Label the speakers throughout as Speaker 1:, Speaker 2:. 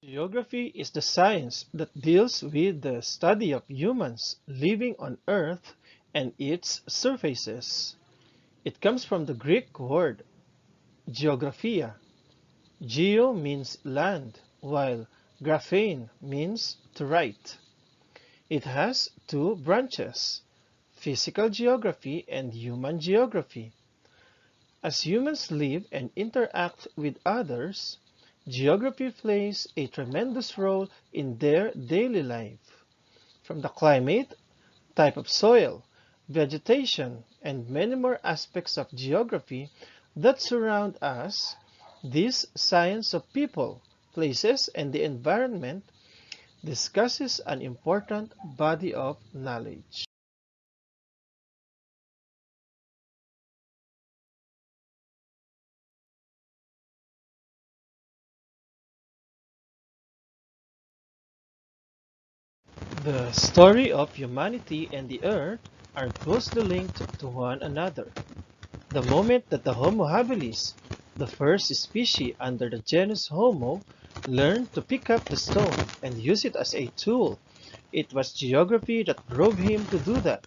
Speaker 1: Geography is the science that deals with the study of humans living on Earth and its surfaces. It comes from the Greek word geographia. Geo means land, while graphein means to write. It has two branches, physical geography and human geography. As humans live and interact with others, geography plays a tremendous role in their daily life. From the climate, type of soil, vegetation, and many more aspects of geography that surround us, this science of people, places, and the environment discusses an important body of knowledge. The story of humanity and the earth are closely linked to one another. The moment that the Homo habilis, the first species under the genus Homo, learned to pick up the stone and use it as a tool, it was geography that drove him to do that.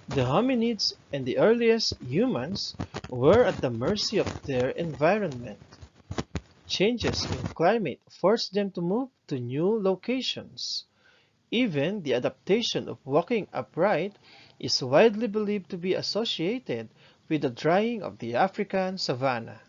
Speaker 1: The hominids and the earliest humans were at the mercy of their environment. Changes in climate forced them to move to new locations. Even the adaptation of walking upright is widely believed to be associated with the drying of the African savanna.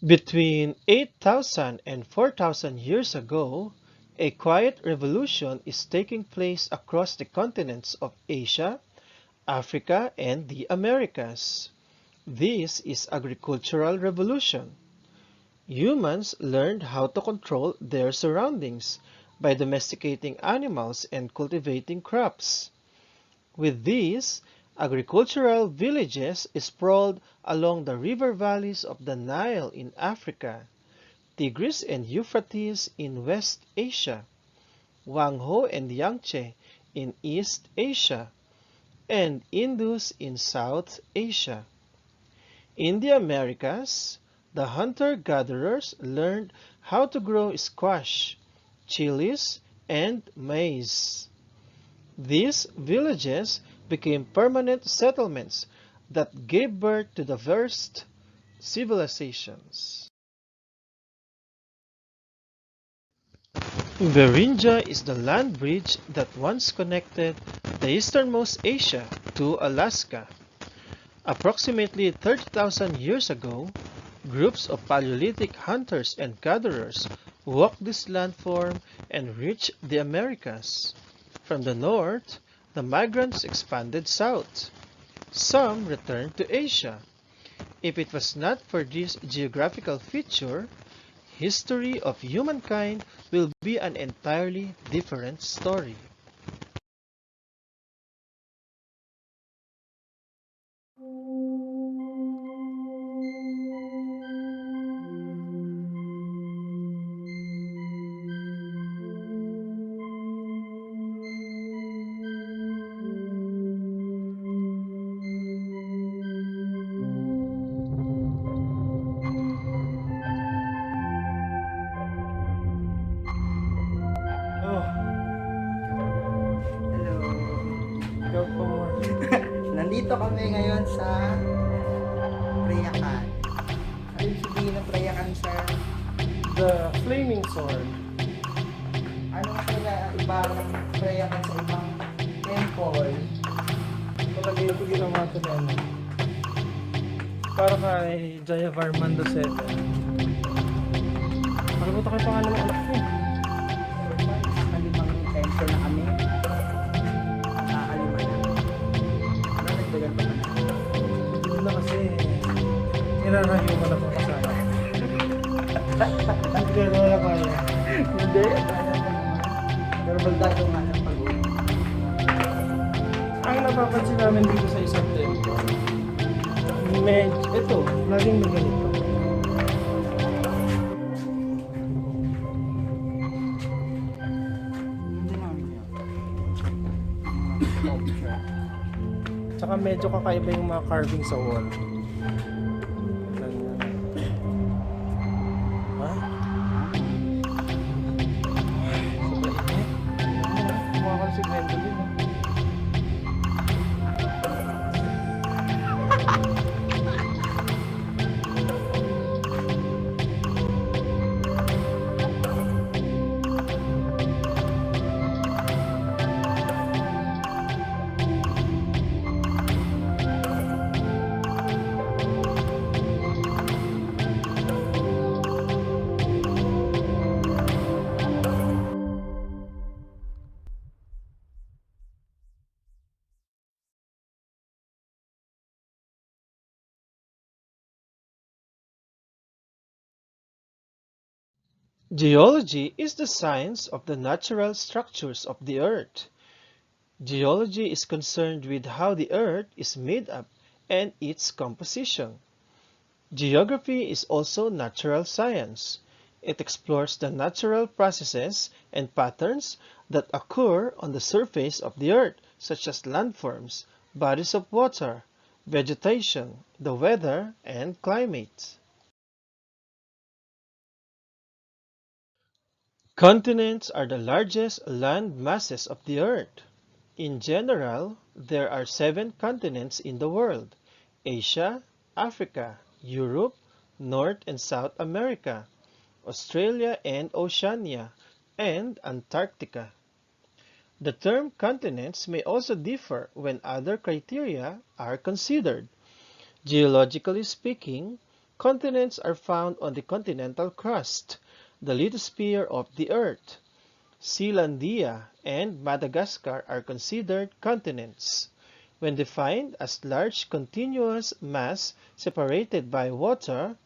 Speaker 1: Between 8,000 and 4,000 years ago, a quiet revolution is taking place across the continents of Asia, Africa, and the Americas. This is agricultural revolution. Humans learned how to control their surroundings by domesticating animals and cultivating crops. With these, agricultural villages sprawled along the river valleys of the Nile in Africa, Tigris and Euphrates in West Asia, Wangho and Yangtze in East Asia, and Indus in South Asia. In the Americas, the hunter-gatherers learned how to grow squash, chilies, and maize. These villages became permanent settlements that gave birth to diverse civilizations. Beringia is the land bridge that once connected the easternmost Asia to Alaska. Approximately 30,000 years ago, groups of Paleolithic hunters and gatherers walked this landform and reached the Americas. From the north, the migrants expanded south. Some returned to Asia. If it was not for this geographical feature, history of humankind will be an entirely different story. Oh,
Speaker 2: Hello.
Speaker 1: go for more.
Speaker 2: Nandito kami ngayon sa Prayakan. Ano yung sabihin ng Prayakan, sir?
Speaker 1: The flaming sword.
Speaker 2: Ano kasi na ibang Prayakan sa ibang temple?
Speaker 1: Palagay ko ginawa ko na ano. Para kay Jaya Varmando 7. Nakalimutan ko yung pangalan ng anak ko.
Speaker 2: Nakalimang temple na kami. Nakakalima na. Ano nagdagan pa kami?
Speaker 1: Hindi na kasi nirarayo mo na po kasama. Hindi ko na kaya.
Speaker 2: dadayo nga ng pag-uwi.
Speaker 3: Ang napapansin namin dito sa isang tempo, ito, laging may ganito.
Speaker 2: Hindi namin yun. Sculpture.
Speaker 3: Tsaka medyo kakaiba yung mga carving sa wall. Ganyan. Ha? Sobrang init. Kumakal si Gwendolyn.
Speaker 1: Geology is the science of the natural structures of the earth. Geology is concerned with how the earth is made up and its composition. Geography is also natural science. It explores the natural processes and patterns that occur on the surface of the earth, such as landforms, bodies of water, vegetation, the weather, and climate. Continents are the largest land masses of the earth. In general, there are 7 continents in the world: Asia, Africa, Europe, North and South America, Australia and Oceania, and Antarctica. The term continents may also differ when other criteria are considered. Geologically speaking, continents are found on the continental crust, the lithosphere of the Earth. Sealandia and Madagascar are considered continents. When defined as large continuous mass separated by water,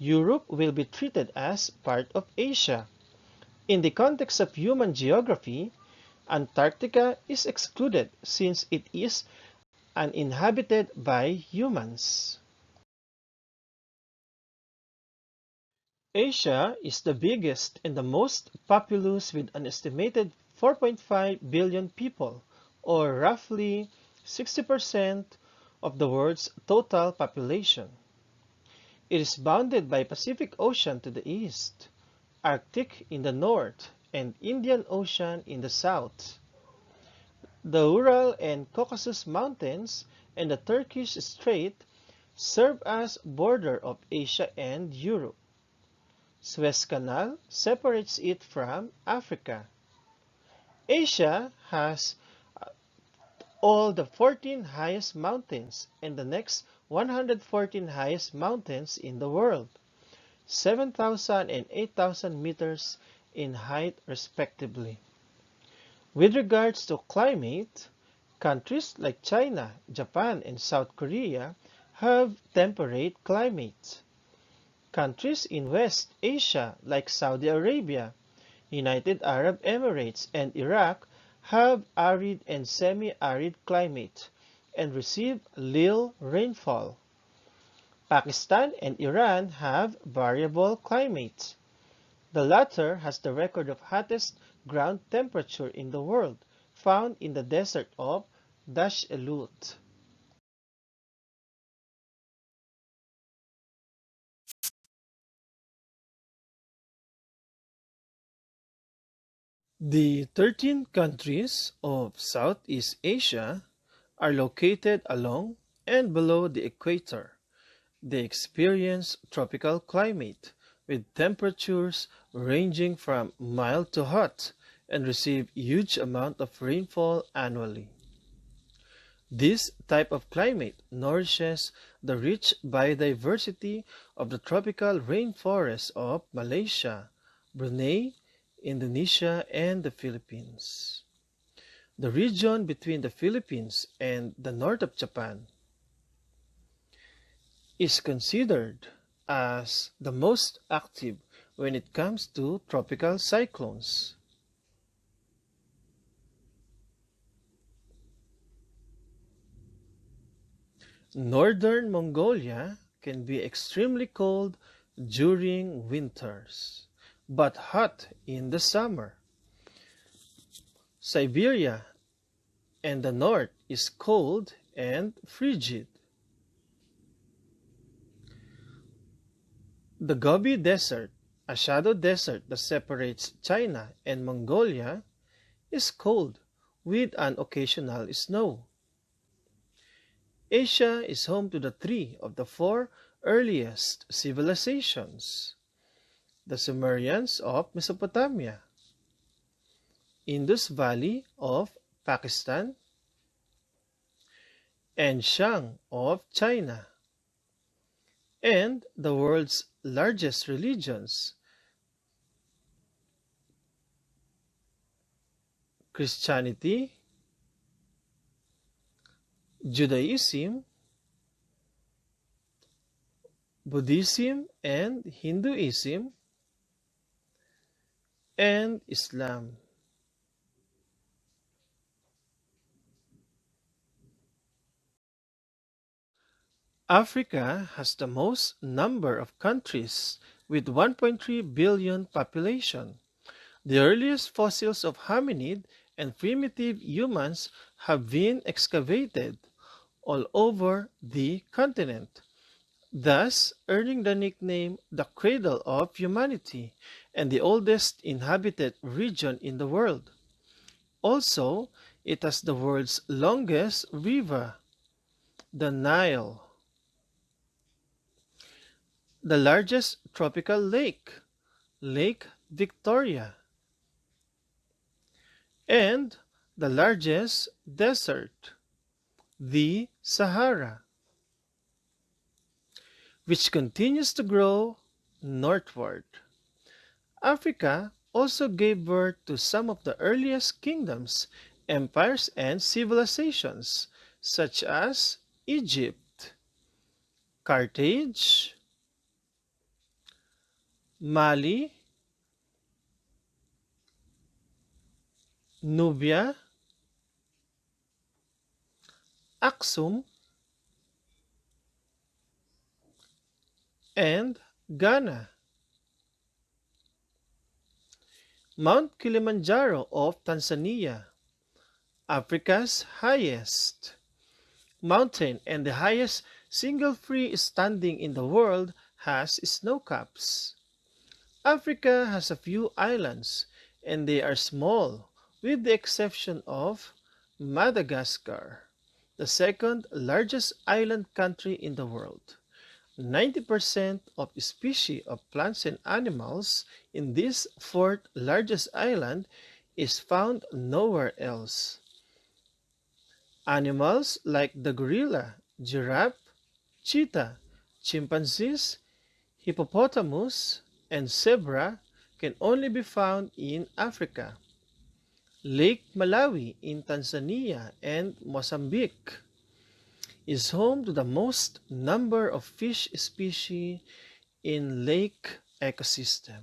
Speaker 1: Europe will be treated as part of Asia. In the context of human geography, Antarctica is excluded since it is uninhabited by humans. Asia is the biggest and the most populous with an estimated 4.5 billion people, or roughly 60% of the world's total population. It is bounded by Pacific Ocean to the east, Arctic in the north, and Indian Ocean in the south. The Ural and Caucasus Mountains and the Turkish Strait serve as border of Asia and Europe. Suez Canal separates it from Africa. Asia has all the 14 highest mountains and the next 114 highest mountains in the world, 7,000 and 8,000 meters in height respectively. With regards to climate, countries like China, Japan, and South Korea have temperate climates. Countries in West Asia like Saudi Arabia, United Arab Emirates, and Iraq have arid and semi-arid climate and receive little rainfall. Pakistan and Iran have variable climates. The latter has the record of hottest ground temperature in the world, found in the desert of Dasht-e-Lut. The 13 countries of Southeast Asia are located along and below the equator. They experience tropical climate with temperatures ranging from mild to hot and receive huge amount of rainfall annually. This type of climate nourishes the rich biodiversity of the tropical rainforests of Malaysia, Brunei, Indonesia, and the Philippines. The region between the Philippines and the north of Japan is considered as the most active when it comes to tropical cyclones. Northern Mongolia can be extremely cold during winters, but hot in the summer. Siberia and the north is cold and frigid. The Gobi Desert, a shadow desert that separates China and Mongolia, is cold with an occasional snow. Asia is home to the three of the four earliest civilizations: the Sumerians of Mesopotamia, Indus Valley of Pakistan, and Shang of China, and the world's largest religions: Christianity, Judaism, Buddhism and Hinduism, and Islam. Africa has the most number of countries with 1.3 billion population. The earliest fossils of hominid and primitive humans have been excavated all over the continent, thus earning the nickname the cradle of humanity and the oldest inhabited region in the world. Also, it has the world's longest river, the Nile, the largest tropical lake, Lake Victoria, and the largest desert, the Sahara, which continues to grow northward. Africa also gave birth to some of the earliest kingdoms, empires, and civilizations, such as Egypt, Carthage, Mali, Nubia, Aksum, and Ghana. Mount Kilimanjaro of Tanzania, Africa's highest mountain and the highest single free standing in the world, has snow caps. Africa has a few islands, and they are small, with the exception of Madagascar, the second largest island country in the world. 90% of species of plants and animals in this fourth largest island is found nowhere else. Animals like the gorilla, giraffe, cheetah, chimpanzees, hippopotamus, and zebra can only be found in Africa. Lake Malawi in Tanzania and Mozambique is home to the most number of fish species in lake ecosystem.